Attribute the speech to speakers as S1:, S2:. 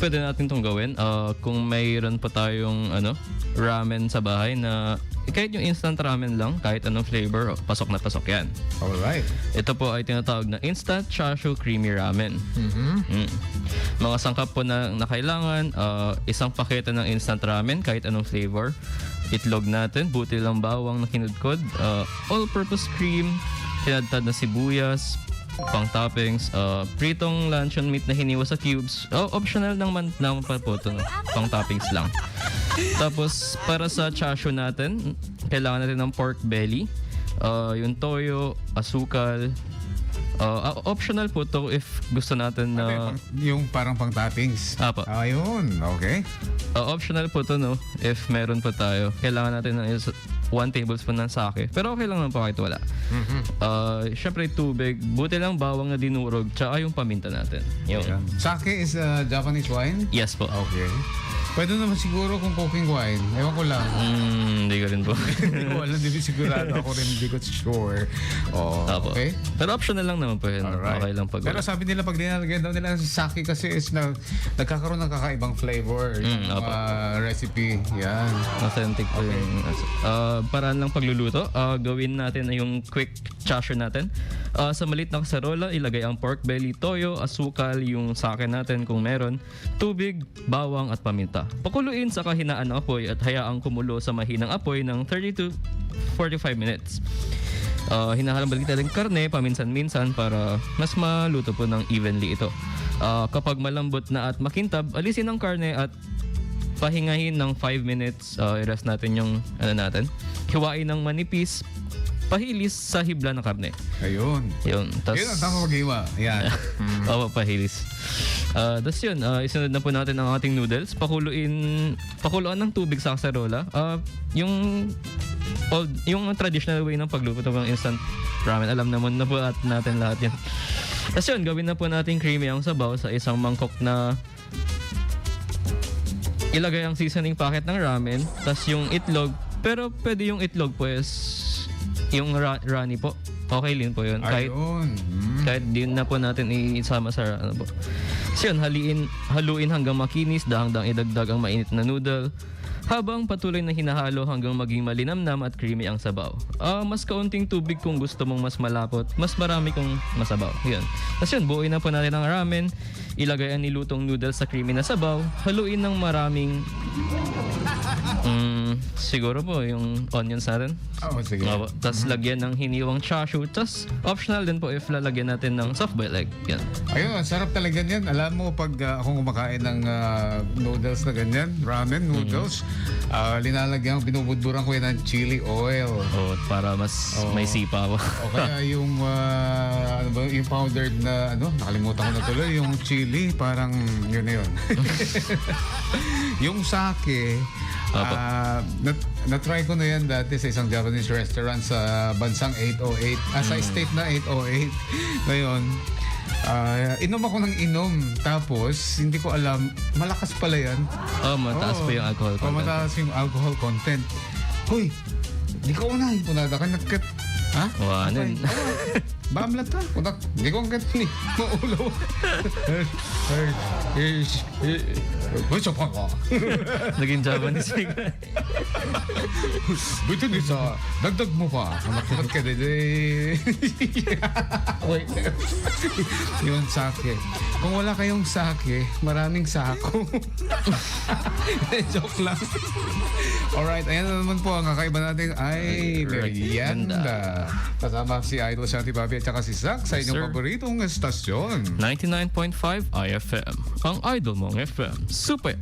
S1: Pwede natin itong gawin. Kung mayroon pa tayong ramen sa bahay na kahit yung instant ramen lang, kahit anong flavor, pasok na pasok yan.
S2: Alright.
S1: Ito po ay tinatawag na Instant Chashu Creamy Ramen. Mga sangkap po na kailangan, isang pakete ng instant ramen, kahit anong flavor, itlog natin, butil ng bawang na kinudkod, all-purpose cream, tinadtad na sibuyas, pang toppings, pritong luncheon meat na hiniwa sa cubes. Optional naman pa po ito, pang toppings lang. Tapos, para sa chashu natin, kailangan natin ng pork belly, yung toyo, asukal. Optional po to if gusto natin na...
S2: Yung parang pang toppings.
S1: Apo.
S2: Ayun, okay.
S1: Optional po to, no? If meron po tayo. Kailangan natin ng 1 tablespoon ng sake. Pero okay lang naman po kahit wala. Syempre, tubig, buti lang bawang na dinurog, tsaka yung paminta natin. Yun.
S2: Sake is Japanese wine?
S1: Yes po.
S2: Okay. Pwede naman siguro kung cooking wine. Ewan ko lang.
S1: Hindi ko rin po.
S2: Hindi ko alam, hindi sigurado. Ako rin hindi ko sure.
S1: Apo.
S2: Okay.
S1: Pero optional lang naman po yun.
S2: Alright.
S1: Okay lang pag
S2: Pero sabi nila pag nilalagyan daw nila sa sake kasi is nagkakaroon ng kakaibang flavor. Yung recipe. Yan.
S1: authentic po yung paraan lang pagluluto. Gawin natin yung quick chashu natin. Sa maliit na kaserola, ilagay ang pork belly, toyo, asukal, yung sake natin kung meron, tubig, bawang at paminta. Pakuluin sa kahinaan ng apoy at hayaang kumulo sa mahinang apoy ng 30 to 45 minutes. Hinahalambalik natin karne paminsan-minsan para mas maluto po ng evenly ito. Kapag malambot na at makintab, alisin ang karne at pahingahin ng 5 minutes. I-rest natin yung hiwain ng manipis, pahilis sa hibla ng karne.
S2: Ayun.
S1: Yun. Tas,
S2: Yun ang tama mag-iwa. Yan.
S1: Oo, pahilis. Tapos yun, isunod na po natin ang ating noodles. Pakuluan ng tubig sa kaserola. Yung traditional way ng pagluto ng instant ramen, alam naman na po natin lahat yan. Tapos yun, gawin na po natin creamy ang sabaw sa isang mangkok na ilagay ang seasoning packet ng ramen. Tapos yung itlog, pero pwede yung itlog pues yung runny po. Okay din po yun. Kahit din na po natin isama sa po. So yun, haluin hanggang makinis, dahang-dahang idagdag ang mainit na noodle. Habang patuloy na hinahalo hanggang maging malinamnam at creamy ang sabaw. Mas kaunting tubig kung gusto mong mas malapot, mas marami kung masabaw. Yun. Tapos yun, buuin na po natin ang ramen. Ilagay ang nilutong noodles sa creamy na sabaw. Haluin ng maraming siguro po yung onions natin.
S2: Sige.
S1: Tapos lagyan ng hiniwang chashu. Tapos optional din po if lalagyan natin ng soft-boiled egg. Yan.
S2: Ayun, sarap talaga yan. Alam mo, pag ako kumakain ng noodles na ganyan, ramen noodles, linalagyan, binubudburan ko yan ng chili oil.
S1: Para mas may sipa po.
S2: O kaya yung, yung powdered na, nakalimutan ko na tuloy, yung chili, parang yun na yun. Yung sake, na-try ko na yan dati sa isang Japanese restaurant sa bansang 808. Sa state na 808. Ngayon, inom ako ng inom. Tapos, hindi ko alam, malakas pala yan.
S1: Mataas pa yung alcohol content.
S2: Mataas yung alcohol content. Hoy, di ka unahin. Punada ka nagkat. Ha?
S1: Wanan.
S2: Bamlat ka. Hindi ko ang gatin eh. Maulo. Gusto pa ka.
S1: Naging Japanese egg.
S2: Buti din sa dagdag mo pa. Ba't ka din Wait. Yun, sake. Kung wala kayong sake, maraming sako. Joke lang. Alright, ayan na naman po ang kakaiba natin ay merienda. Kasama si Idol Shanti Papi at saka si Zach sa inyong paboritong estasyon.
S1: 99.5 IFM. Ang idol mong FM. Super